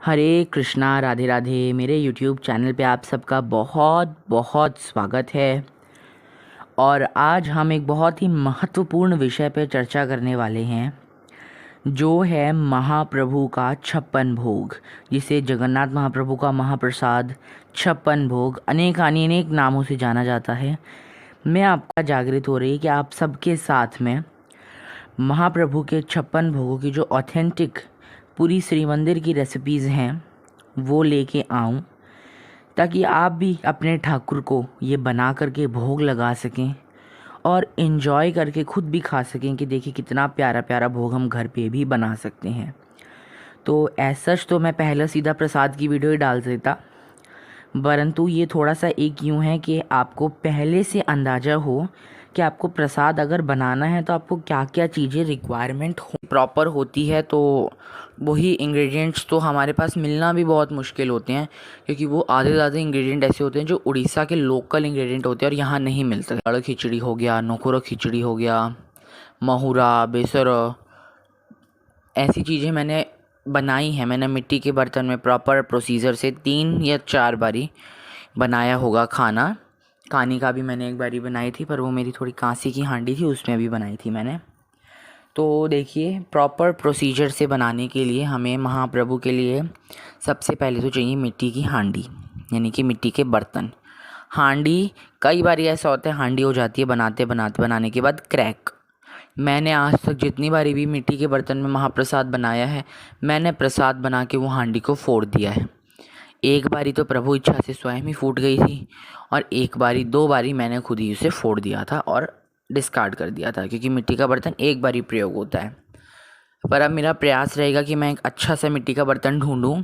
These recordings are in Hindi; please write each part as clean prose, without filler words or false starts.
हरे कृष्णा, राधे राधे। मेरे यूट्यूब चैनल पे आप सबका बहुत बहुत स्वागत है। और आज हम एक बहुत ही महत्वपूर्ण विषय पे चर्चा करने वाले हैं, जो है महाप्रभु का छप्पन भोग, जिसे जगन्नाथ महाप्रभु का महाप्रसाद, छप्पन भोग, अनेक अनेक नामों से जाना जाता है। मैं आपका जागृत हो रही कि आप सबके साथ में महाप्रभु के छप्पन भोगों की जो ऑथेंटिक पूरी श्री मंदिर की रेसिपीज़ हैं वो लेके आऊं, ताकि आप भी अपने ठाकुर को ये बना करके भोग लगा सकें और इन्जॉय करके खुद भी खा सकें कि देखिए कितना प्यारा प्यारा भोग हम घर पे भी बना सकते हैं। तो ऐसा तो मैं पहले सीधा प्रसाद की वीडियो ही डाल देता, परंतु ये थोड़ा सा एक यूँ है कि आपको पहले से अंदाज़ा हो कि आपको प्रसाद अगर बनाना है तो आपको क्या क्या चीज़ें रिक्वायरमेंट प्रॉपर होती है। तो वही इंग्रेडिएंट्स तो हमारे पास मिलना भी बहुत मुश्किल होते हैं, क्योंकि वो आधे ज़्यादा इंग्रेडिएंट ऐसे होते हैं जो उड़ीसा के लोकल इंग्रेडिएंट होते हैं और यहाँ नहीं मिलते। अड़ खिचड़ी हो गया, नोखोरा खिचड़ी हो गया, महुरा, बेसर, ऐसी चीज़ें मैंने बनाई हैं। मैंने मिट्टी के बर्तन में प्रॉपर प्रोसीजर से 3 या 4 बारी बनाया होगा खाना। कानी का भी मैंने एक बारी बनाई थी, पर वो मेरी थोड़ी कांसी की हांडी थी, उसमें भी बनाई थी मैंने। तो देखिए, प्रॉपर प्रोसीजर से बनाने के लिए हमें महाप्रभु के लिए सबसे पहले तो चाहिए मिट्टी की हांडी, यानी कि मिट्टी के बर्तन। हांडी कई बार ऐसा होता है हांडी हो जाती है बनाने के बाद क्रैक। मैंने आज तक जितनी बारी भी मिट्टी के बर्तन में महाप्रसाद बनाया है, मैंने प्रसाद बना के वो हांडी को फोड़ दिया है। एक बारी तो प्रभु इच्छा से स्वयं ही फूट गई थी, और एक बारी 2 बारी मैंने खुद ही उसे फोड़ दिया था और डिस्कार्ड कर दिया था, क्योंकि मिट्टी का बर्तन एक बार ही प्रयोग होता है। पर अब मेरा प्रयास रहेगा कि मैं एक अच्छा सा मिट्टी का बर्तन ढूंढूं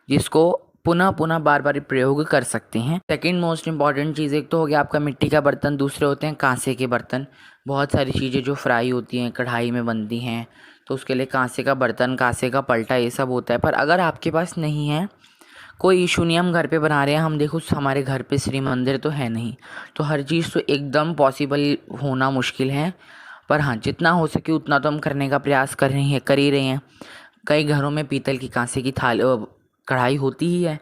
जिसको पुनः पुनः बार बार प्रयोग कर सकते हैं। सेकंड मोस्ट इम्पॉर्टेंट चीज़ एक तो हो गया आपका मिट्टी का बर्तन, दूसरे होते हैं कांसे के बर्तन। बहुत सारी चीज़ें जो फ्राई होती हैं कढ़ाई में बनती हैं, तो उसके लिए कांसे का बर्तन, कांसे का पलटा, ये सब होता है। पर अगर आपके पास नहीं है, कोई इशू नहीं, हम घर पे बना रहे हैं, हम देखो हमारे घर पे श्री मंदिर तो है नहीं, तो हर चीज़ तो एकदम पॉसिबल होना मुश्किल है। पर हाँ, जितना हो सके उतना तो हम करने का प्रयास कर ही रहे हैं। कई घरों में पीतल की, कांसे की कढ़ाई होती ही है,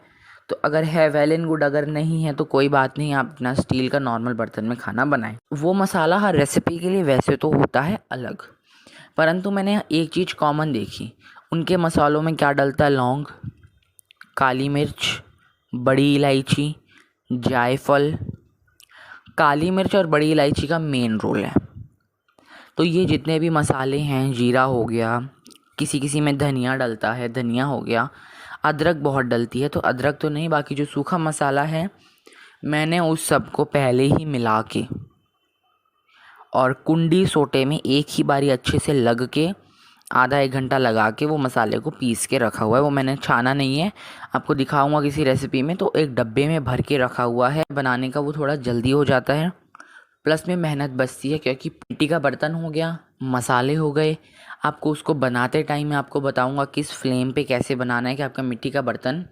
तो अगर है वेल एंड गुड, अगर नहीं है तो कोई बात नहीं, आप अपना स्टील का नॉर्मल बर्तन में खाना बनाएं। वो मसाला हर रेसिपी के लिए वैसे तो होता है अलग, परंतु मैंने एक चीज़ कॉमन देखी, उनके मसालों में क्या डलता है? लौंग, काली मिर्च, बड़ी इलायची, जायफल। काली मिर्च और बड़ी इलायची का मेन रोल है। तो ये जितने भी मसाले हैं, जीरा हो गया, किसी किसी में धनिया डलता है, धनिया हो गया, अदरक बहुत डलती है, तो अदरक तो नहीं, बाकी जो सूखा मसाला है मैंने उस सब को पहले ही मिला के और कुंडी सोटे में एक ही बारी अच्छे से लग के आधा 1 घंटा लगा के वो मसाले को पीस के रखा हुआ है। वो मैंने छाना नहीं है, आपको दिखाऊंगा किसी रेसिपी में। तो एक डब्बे में भर के रखा हुआ है, बनाने का वो थोड़ा जल्दी हो जाता है, प्लस में मेहनत बचती है, क्योंकि मिट्टी का बर्तन हो गया, मसाले हो गए। आपको उसको बनाते टाइम मैं आपको बताऊंगा किस फ्लेम पे कैसे बनाना है कि आपका मिट्टी का बर्तन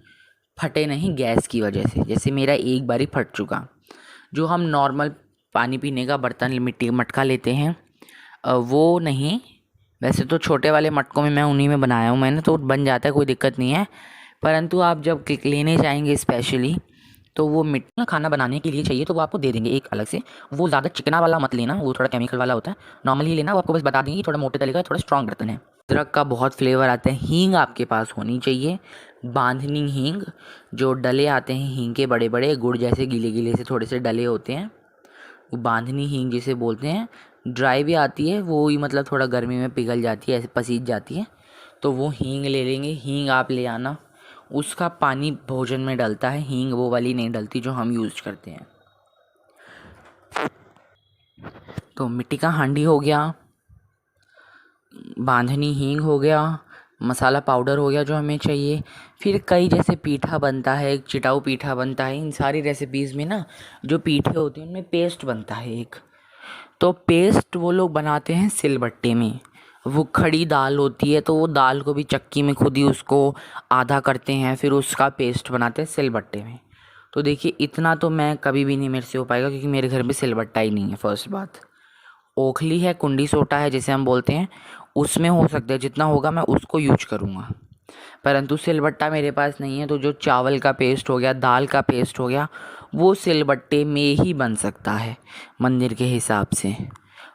फटे नहीं गैस की वजह से। जैसे मेरा एक बारी फट चुका। जो हम नॉर्मल पानी पीने का बर्तन मिट्टी मटका लेते हैं, वो नहीं, वैसे तो छोटे वाले मटकों में मैं उन्हीं में बनाया हूँ मैंने, तो बन जाता है, कोई दिक्कत नहीं है। परंतु आप जब लेने जाएंगे स्पेशली, तो वो मिट्टी खाना बनाने के लिए चाहिए, तो वो आपको दे देंगे एक अलग से। वो ज़्यादा चिकना वाला मत लेना, वो थोड़ा केमिकल वाला होता है। नॉर्मली लेना, वो आपको बस बता देंगे थोड़ा मोटे तले का, थोड़ा स्ट्रॉन्ग बर्तन है। अदरक का बहुत फ्लेवर आता है। हींग आपके पास होनी चाहिए, बांधनी हींग, जो डले आते हैं हींग के बड़े बड़े, गुड़ जैसे गीले गीले से थोड़े से डले होते हैं, वो बांधनी हींग जिसे बोलते हैं। ड्राई भी आती है वो ही, मतलब थोड़ा गर्मी में पिघल जाती है, ऐसे पसीज जाती है, तो वो हींग ले लेंगे। हींग आप ले आना, उसका पानी भोजन में डलता है, हींग वो वाली नहीं डलती जो हम यूज़ करते हैं। तो मिट्टी का हांडी हो गया, बांधनी हींग हो गया, मसाला पाउडर हो गया जो हमें चाहिए। फिर कई जैसे पीठा बनता है, एक चिटाऊ पीठा बनता है। इन सारी रेसिपीज़ में ना जो पीठे होते हैं उनमें पेस्ट बनता है एक, तो पेस्ट वो लोग बनाते हैं सिलबट्टे में। वो खड़ी दाल होती है, तो वो दाल को भी चक्की में खुद ही उसको आधा करते हैं, फिर उसका पेस्ट बनाते हैं सिलबट्टे में। तो देखिए, इतना तो मैं कभी भी नहीं मेरे से हो पाएगा, क्योंकि मेरे घर में सिलबट्टा ही नहीं है। फर्स्ट बात, ओखली है, कुंडी सोटा है जिसे हम बोलते हैं, उसमें हो सकता है, जितना होगा मैं उसको यूज करूँगा। परंतु सिलबट्टा मेरे पास नहीं है, तो जो चावल का पेस्ट हो गया, दाल का पेस्ट हो गया, वो सिलबट्टे में ही बन सकता है मंदिर के हिसाब से।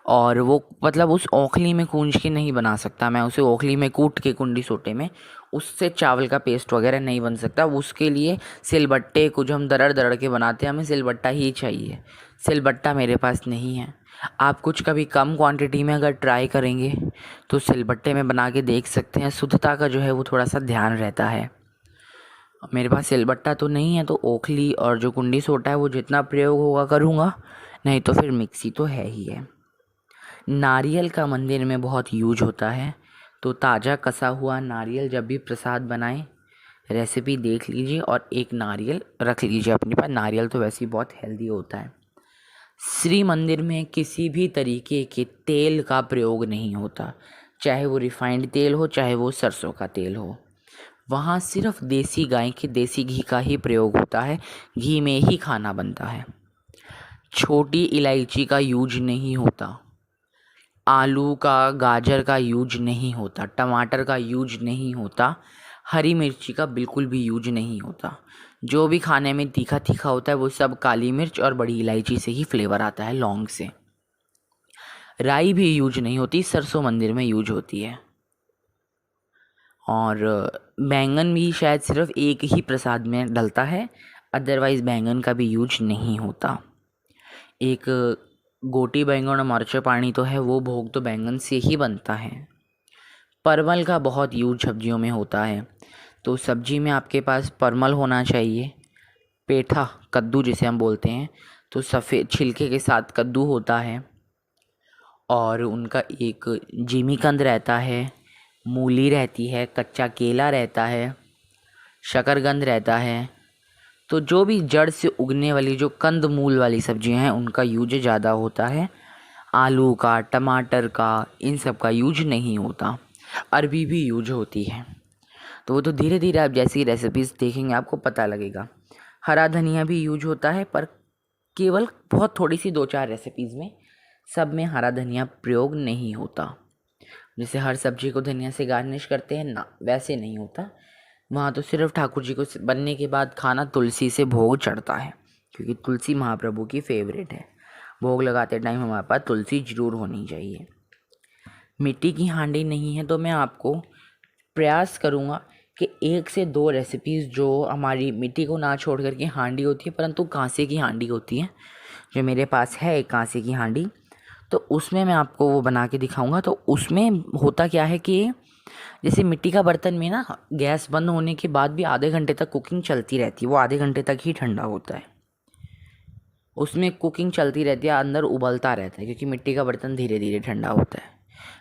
और वो मतलब उस ओखली में कूंज के नहीं बना सकता मैं उसे, ओखली में कूट के कुंडी सोटे में उससे चावल का पेस्ट वगैरह नहीं बन सकता। उसके लिए सिलबट्टे को जो हम दरड़ दरड़ के बनाते हैं, हमें सिलबट्टा ही चाहिए। सिलबट्टा मेरे पास नहीं है। आप कुछ कभी कम क्वांटिटी में अगर ट्राई करेंगे तो सिलबट्टे में बना के देख सकते हैं। शुद्धता का जो है वो थोड़ा सा ध्यान रहता है। मेरे पास सिलबट्टा तो नहीं है, तो ओखली और जो कुंडी सोटा है वो जितना प्रयोग होगा करूँगा, नहीं तो फिर मिक्सी तो है ही है। नारियल का मंदिर में बहुत यूज होता है, तो ताज़ा कसा हुआ नारियल जब भी प्रसाद बनाएं, रेसिपी देख लीजिए और एक नारियल रख लीजिए अपने पास। नारियल तो वैसे ही बहुत हेल्दी होता है। श्री मंदिर में किसी भी तरीके के तेल का प्रयोग नहीं होता, चाहे वो रिफाइंड तेल हो, चाहे वो सरसों का तेल हो। वहाँ सिर्फ देसी गाय के देसी घी का ही प्रयोग होता है, घी में ही खाना बनता है। छोटी इलायची का यूज नहीं होता, आलू का, गाजर का यूज नहीं होता, टमाटर का यूज नहीं होता, हरी मिर्ची का बिल्कुल भी यूज नहीं होता। जो भी खाने में तीखा तीखा होता है वो सब काली मिर्च और बड़ी इलायची से ही फ्लेवर आता है, लौंग से। राई भी यूज नहीं होती, सरसों मंदिर में यूज होती है। और बैंगन भी शायद सिर्फ एक ही प्रसाद में डलता है, अदरवाइज़ बैंगन का भी यूज नहीं होता। एक गोटी बैंगन और मरचा पानी तो है, वो भोग तो बैंगन से ही बनता है। परवल का बहुत यूज सब्जियों में होता है, तो सब्जी में आपके पास परवल होना चाहिए। पेठा, कद्दू जिसे हम बोलते हैं, तो सफ़ेद छिलके के साथ कद्दू होता है। और उनका एक जिमीकंद रहता है, मूली रहती है, कच्चा केला रहता है, शकरकंद रहता है। तो जो भी जड़ से उगने वाली जो कंद मूल वाली सब्जियां हैं उनका यूज ज़्यादा होता है। आलू का, टमाटर का, इन सब का यूज नहीं होता। अरबी भी यूज होती है। तो वो तो धीरे धीरे आप जैसी रेसिपीज़ देखेंगे आपको पता लगेगा। हरा धनिया भी यूज होता है, पर केवल बहुत थोड़ी सी 2-4 रेसिपीज़ में, सब में हरा धनिया प्रयोग नहीं होता। जैसे हर सब्जी को धनिया से गार्निश करते हैं ना, वैसे नहीं होता। वहाँ तो सिर्फ ठाकुर जी को बनने के बाद खाना तुलसी से भोग चढ़ता है, क्योंकि तुलसी महाप्रभु की फेवरेट है। भोग लगाते टाइम हमारे पास तुलसी जरूर होनी चाहिए। मिट्टी की हांडी नहीं है, तो मैं आपको प्रयास करूँगा कि 1 से 2 रेसिपीज़ जो हमारी मिट्टी को ना छोड़ करके हांडी होती है, परंतु कांसे की हांडी होती है, जो मेरे पास है एक कांसे की हांडी, तो उसमें मैं आपको वो बना के दिखाऊंगा। तो उसमें होता क्या है कि जैसे मिट्टी का बर्तन में ना, गैस बंद होने के बाद भी आधे घंटे तक कुकिंग चलती रहती है, वो आधे घंटे तक ही ठंडा होता है। उसमें कुकिंग चलती रहती है, अंदर उबलता रहता है, क्योंकि मिट्टी का बर्तन धीरे धीरे ठंडा होता है।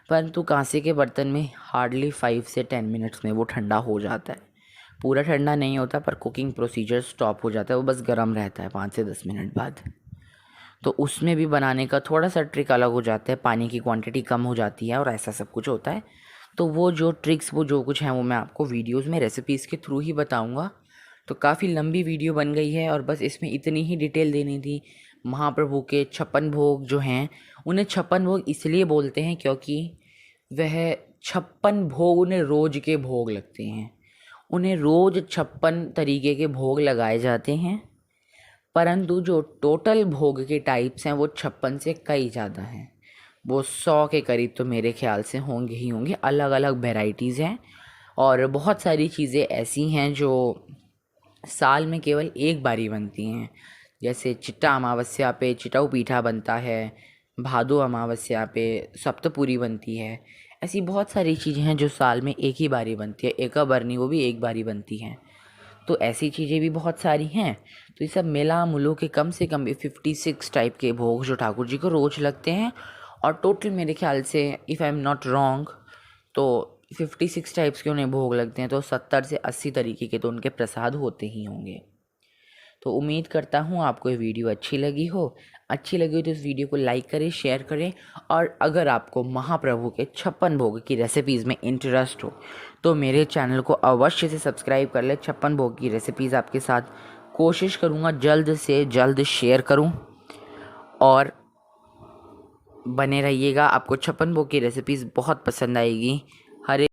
परंतु कांसे के बर्तन में हार्डली 5 से 10 मिनट्स में वो ठंडा हो जाता है। पूरा ठंडा नहीं होता, पर कुकिंग प्रोसीजर स्टॉप हो जाता है, वो बस गर्म रहता है 5 से 10 मिनट बाद। तो उसमें भी बनाने का थोड़ा सा ट्रिक अलग हो जाता है, पानी की क्वांटिटी कम हो जाती है और ऐसा सब कुछ होता है। तो वो जो ट्रिक्स, वो जो कुछ है, वो मैं आपको वीडियोस में रेसिपीज़ के थ्रू ही बताऊंगा। तो काफ़ी लंबी वीडियो बन गई है और बस इसमें इतनी ही डिटेल देनी थी। महाप्रभु के 56 भोग जो हैं, उन्हें 56 भोग इसलिए बोलते हैं क्योंकि वह 56 भोग उन्हें रोज़ के भोग लगते हैं। उन्हें रोज़ 56 तरीके के भोग लगाए जाते हैं, परंतु जो टोटल भोग के टाइप्स हैं वो 56 से कई ज़्यादा हैं। वो 100 के करीब तो मेरे ख्याल से होंगे ही होंगे। अलग अलग वेराइटीज़ हैं और बहुत सारी चीज़ें ऐसी हैं जो साल में केवल एक बार ही बनती हैं। जैसे चिट्टा अमावस्या पे चिटाऊ पीठा बनता है, भादो अमावस्या पे सप्तपुरी बनती है। ऐसी बहुत सारी चीज़ें हैं जो साल में एक ही बारी बनती है। एका बरनी वो भी एक बारी बनती हैं। तो ऐसी चीज़ें भी बहुत सारी हैं। तो ये सब मिला मुलो के कम से कम 56 टाइप के भोग जो ठाकुर जी को रोज़ लगते हैं। और टोटल मेरे ख्याल से, if I am not wrong, तो 56 टाइप्स के उन्हें भोग लगते हैं, तो 70 से 80 तरीके के तो उनके प्रसाद होते ही होंगे। तो उम्मीद करता हूँ आपको ये वीडियो अच्छी लगी हो। अच्छी लगी हो तो इस वीडियो को लाइक करें, शेयर करें। और अगर आपको महाप्रभु के 56 भोग की रेसिपीज़ में इंटरेस्ट हो तो मेरे चैनल को अवश्य से सब्सक्राइब कर ले। 56 भोग की रेसिपीज़ आपके साथ कोशिश करूँगा जल्द से जल्द शेयर करूँ, और बने रहिएगा। आपको 56 भोग की रेसिपीज़ बहुत पसंद आएगी। हरे